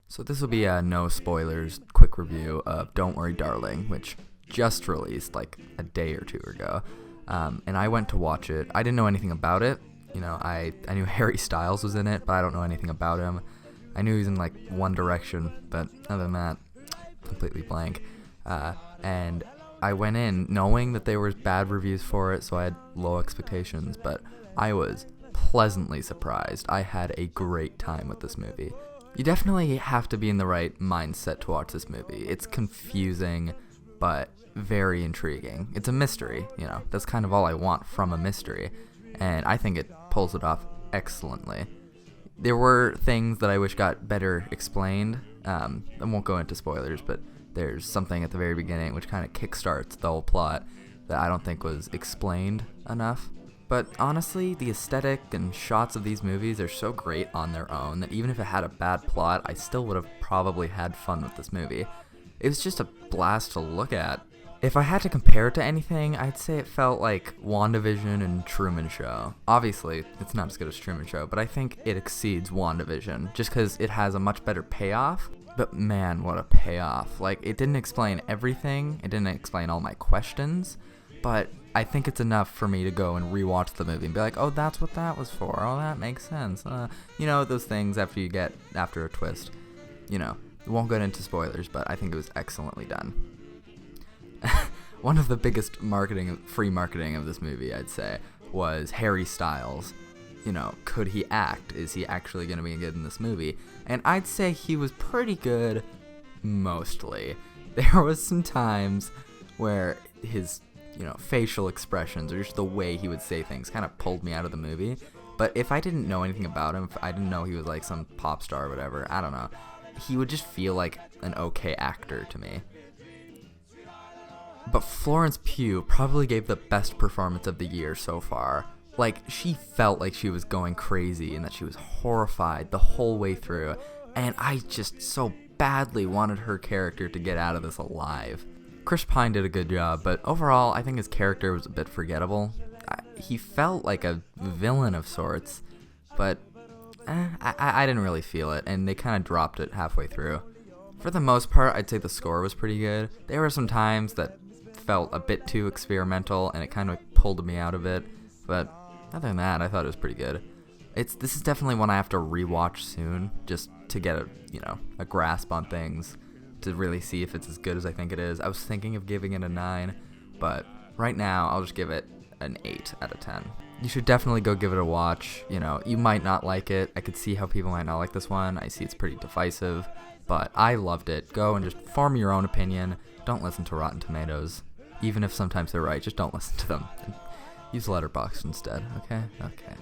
So this will be a no spoilers quick review of Don't Worry Darling, which just released like a day or two ago. And I went to watch it. I didn't know anything about it. You know, I knew Harry Styles was in it, but I don't know anything about him. I knew he was in like One Direction, but other than that, completely blank. And I went in knowing that there was bad reviews for it, so I had low expectations, but I was pleasantly surprised. I had a great time with this movie. You definitely have to be in the right mindset to watch this movie. It's confusing, but very intriguing. It's a mystery, you know. That's kind of all I want from a mystery, and I think it pulls it off excellently. There were things that I wish got better explained. I won't go into spoilers, but there's something at the very beginning which kind of kickstarts the whole plot that I don't think was explained enough. But honestly, the aesthetic and shots of these movies are so great on their own that even if it had a bad plot, I still would have probably had fun with this movie. It was just a blast to look at. If I had to compare it to anything, I'd say it felt like WandaVision and Truman Show. Obviously, it's not as good as Truman Show, but I think it exceeds WandaVision just because it has a much better payoff. But man, what a payoff. Like, it didn't explain everything, it didn't explain all my questions, but I think it's enough for me to go and rewatch the movie and be like, oh, that's what that was for. Oh, that makes sense. You know, those things after a twist. You know, won't get into spoilers, but I think it was excellently done. One of the biggest free marketing of this movie, I'd say, was Harry Styles. You know, could he act? Is he actually going to be good in this movie? And I'd say he was pretty good, mostly. There was some times where his, you know, facial expressions or just the way he would say things kind of pulled me out of the movie. But if I didn't know anything about him, if I didn't know he was like some pop star or whatever, I don't know, he would just feel like an okay actor to me. But Florence Pugh probably gave the best performance of the year so far. Like, she felt like she was going crazy and that she was horrified the whole way through, and I just so badly wanted her character to get out of this alive. Chris Pine did a good job, but overall, I think his character was a bit forgettable. He felt like a villain of sorts, but I didn't really feel it, and they kind of dropped it halfway through. For the most part, I'd say the score was pretty good. There were some times that felt a bit too experimental, and it kind of pulled me out of it, but other than that, I thought it was pretty good. This is definitely one I have to rewatch soon, just to get a grasp on things, to really see if it's as good as I think it is. I was thinking of giving it a 9, but right now I'll just give it an 8 out of 10. You should definitely go give it a watch. You know, you might not like it. I could see how people might not like this one. I see it's pretty divisive, but I loved it. Go and just form your own opinion. Don't listen to Rotten Tomatoes. Even if sometimes they're right, just don't listen to them. Use Letterboxd instead, okay? Okay.